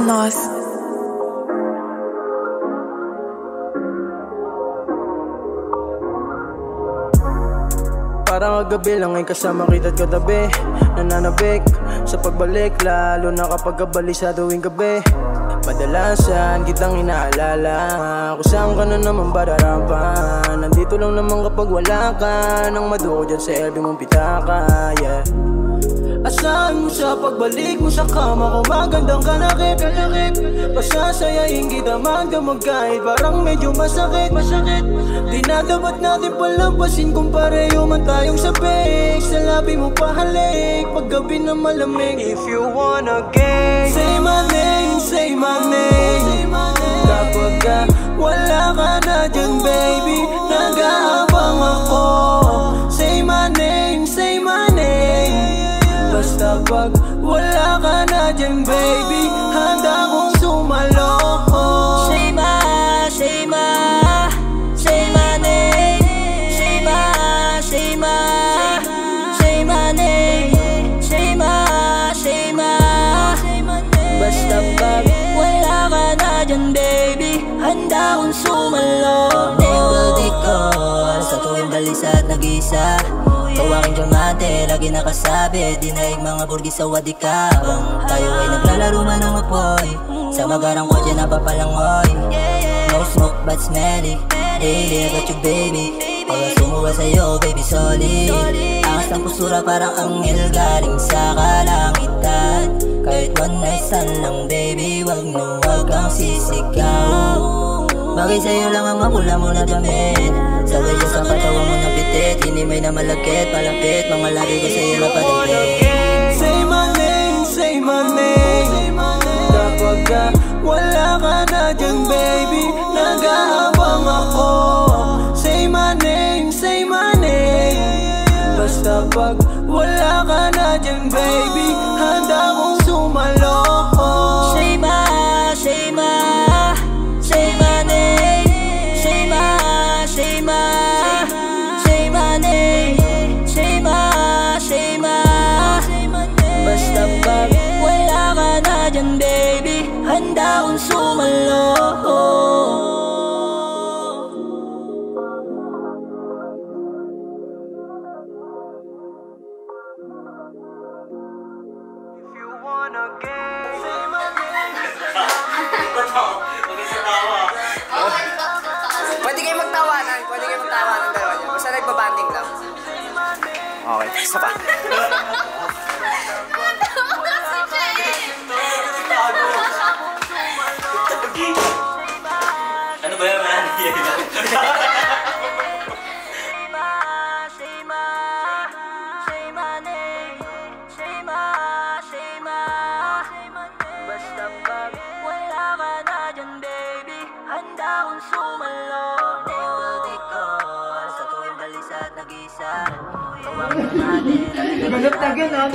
Sonos. Parang kagabi lang ay kasama kita't katabi, nananabik sa pagbalik, lalo na kapag kabali sa tuwing gabi. Madalasan kitang inaalala, kung saan ka na naman bararapan. Nandito lang naman kapag wala ka, nang maduko dyan sa LB mong pitaka, yeah. Asahan mo sa pagbalik mo sa kama ko, magandang kanakit. Pasasayahin kita magdamag kahit parang medyo masakit. Di na dapat natin palampasin kung pareho man tayong sabik. Sa labi mo pahalik, paggabi na malamig. If you wanna game, say my name, say my name. Kapag ka wala ka na dyan baby, nag-aabang ako. Say my name, say my name. Basta pag wala ka na dyan baby, handa kong sumalo. Say my, say my, say my name. Say my, say my, say my name. Say my, say my, basta pag wala ka na dyan baby, handa kong sumalo. Never ko sa tuwing balisa at nag-isa, kawaking diamante, lagi nakasabit. Dinaig mga burgi sa wadikabang tayo ay naglalaro man ng apoy. Sa magarang kotse napapalangoy. No smoke but smelly. Daily I got you baby. Kaya sumuwa sa'yo baby solid. Angas ng pusura parang anghel galing sa kalangitan. Kahit one night stand lang baby, wag na wag kang sisigaw. Bagay sa'yo lang ang makula mo na damit. Saway siya sa katawan mo na pitit. Hinimay na malagkit, palapit. Mga lagi ko sa'yo na padagpit. Say my name, say my name. Kapag ka wala ka na dyan baby, nag-aabang ako. Say my name, say my name. Basta pag wala ka na dyan baby, handa kong sumalo. Say my, say my, say my name. Say my, say my, say my name. Say my, say my, basta pag wala ka na dyan baby, handa kong sumalo. If you wanna game, say my Pwede kayo magtawanan, dalawa niya. Basta nagbabanding lang. Okay, isa pa. Ano ba yan, man? Basta pag wala ka na dyan baby, handa kong sumalo. Never ko sa tuwing balisa at nag-isa, kawaking natin. Ganap na ganap.